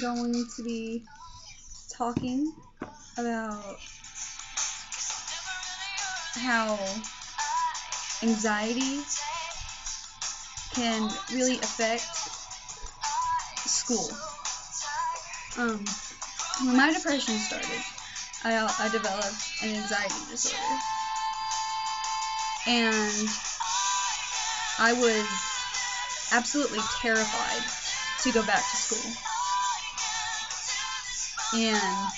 I'm going to be talking about how anxiety can really affect school. When my depression started, I developed an anxiety disorder, and I was absolutely terrified to go back to school. And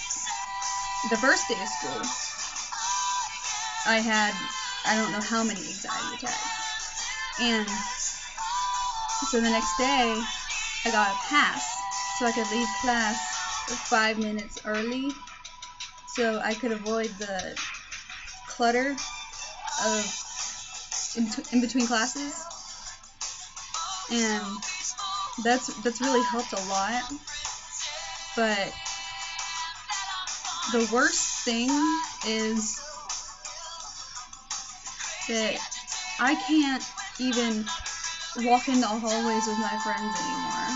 the first day of school, I had, I don't know how many anxiety attacks. And so the next day, I got a pass so I could leave class 5 minutes early so I could avoid the clutter of in between classes. And that's really helped a lot. But the worst thing is that I can't even walk in the hallways with my friends anymore.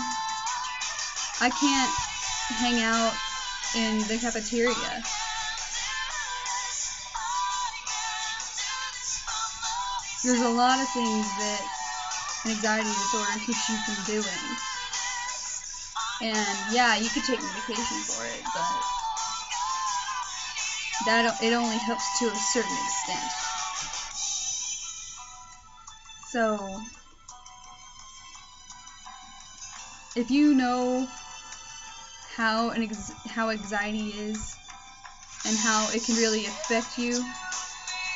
I can't hang out in the cafeteria. There's a lot of things that an anxiety disorder keeps you from doing. And yeah, you could take medication for it, but it only helps to a certain extent. So, if you know how anxiety is and how it can really affect you,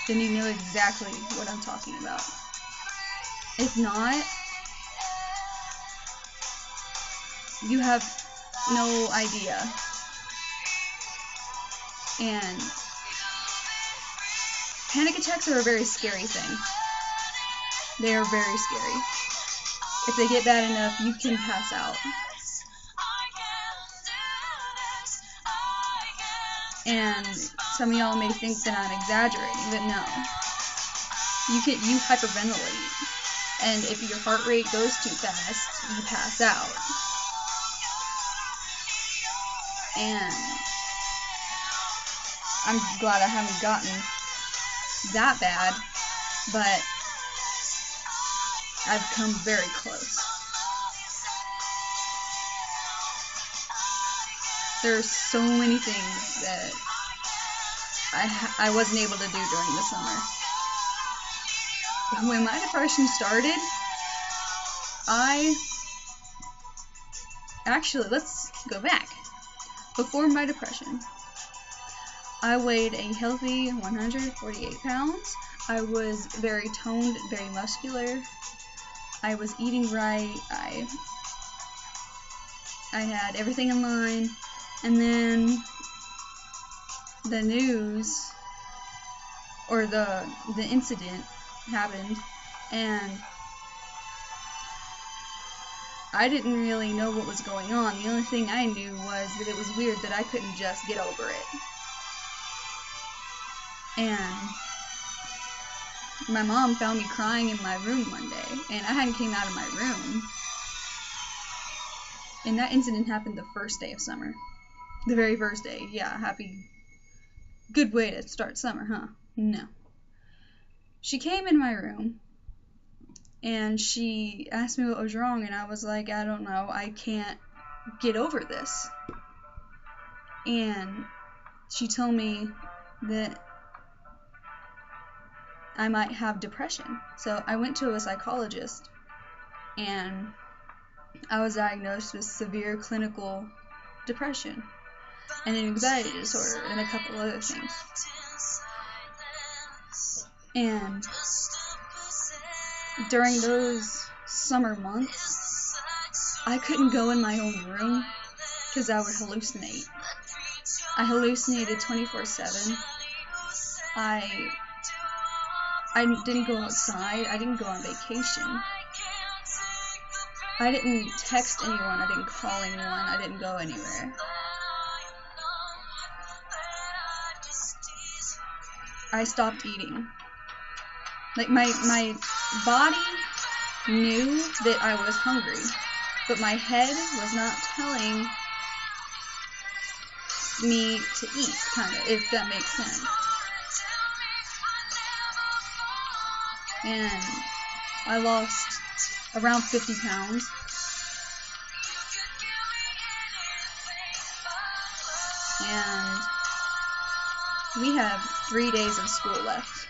then you know exactly what I'm talking about. If not, you have no idea. And panic attacks are a very scary thing. They are very scary. If they get bad enough, you can pass out. And some of y'all may think that I'm exaggerating, but no. You hyperventilate, and if your heart rate goes too fast, you pass out. And I'm glad I haven't gotten that bad, but I've come very close. There's so many things that I wasn't able to do during the summer. When my depression started, let's go back. Before my depression, I weighed a healthy 148 pounds. I was very toned, very muscular. I was eating right. I had everything in line. And then the news, or the incident happened, and I didn't really know what was going on. The only thing I knew was that it was weird that I couldn't just get over it. And my mom found me crying in my room one day, and I hadn't came out of my room. And that incident happened the first day of summer. The very first day. Yeah, good way to start summer, huh? No. She came in my room, and she asked me what was wrong, and I was like, I don't know, I can't get over this. And she told me that I might have depression. So I went to a psychologist, and I was diagnosed with severe clinical depression and an anxiety disorder and a couple other things. And during those summer months, I couldn't go in my own room because I would hallucinate. I hallucinated 24/7. I didn't go outside. I didn't go on vacation. I didn't text anyone. I didn't call anyone. I didn't go anywhere. I stopped eating. Like, my body knew that I was hungry, but my head was not telling me to eat, kind of, if that makes sense. And I lost around 50 pounds. And we have 3 days of school left.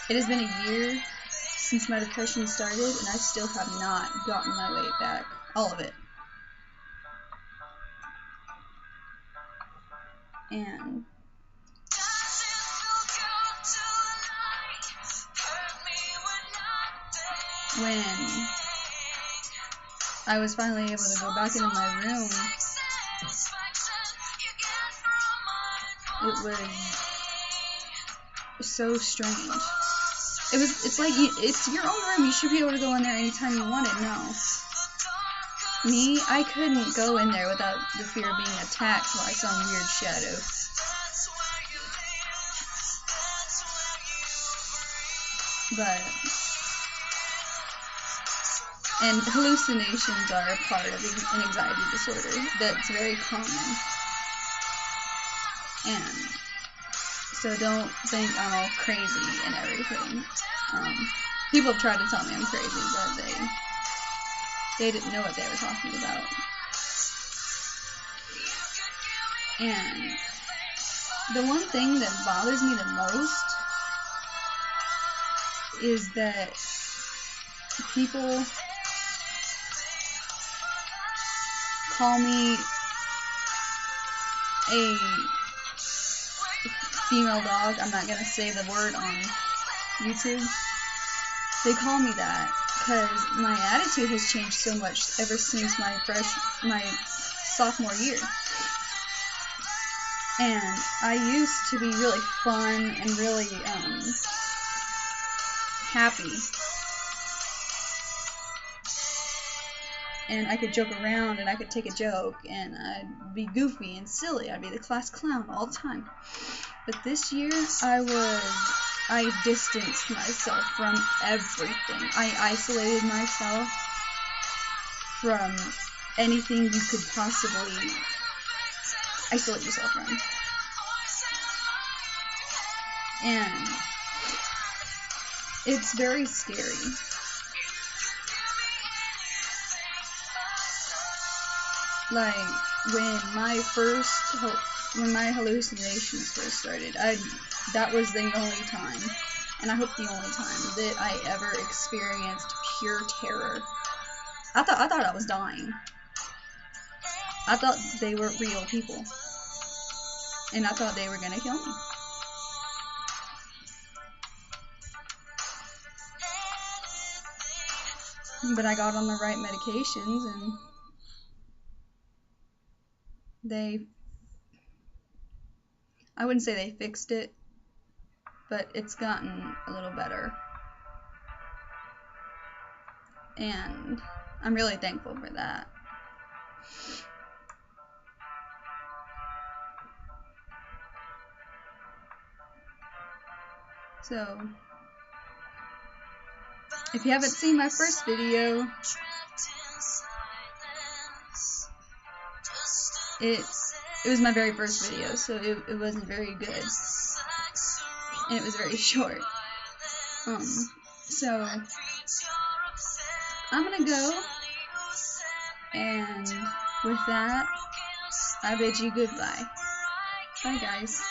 It has been a year since my depression started, and I still have not gotten my weight back. All of it. And when I was finally able to go back into my room, it was so strange. It's like, it's your own room. You should be able to go in there anytime you want it. No. Me, I couldn't go in there without the fear of being attacked by some weird shadow. And hallucinations are a part of an anxiety disorder that's very common. And so don't think I'm all crazy and everything. People have tried to tell me I'm crazy, but they didn't know what they were talking about. And the one thing that bothers me the most is that people call me a female dog. I'm not gonna say the word on YouTube. They call me that because my attitude has changed so much ever since my sophomore year. And I used to be really fun and really happy. And I could joke around, and I could take a joke, and I'd be goofy and silly. I'd be the class clown all the time. But this year, I distanced myself from everything. I isolated myself from anything you could possibly isolate yourself from. And it's very scary. Like, when my hallucinations first started, that was the only time, and I hope the only time, that I ever experienced pure terror. I thought I was dying. I thought they were real people, and I thought they were gonna kill me. But I got on the right medications, and I wouldn't say they fixed it, but it's gotten a little better. And I'm really thankful for that. So, if you haven't seen my first video, it was my very first video, so it wasn't very good, and it was very short. So I'm gonna go, and with that, I bid you goodbye. Bye, guys.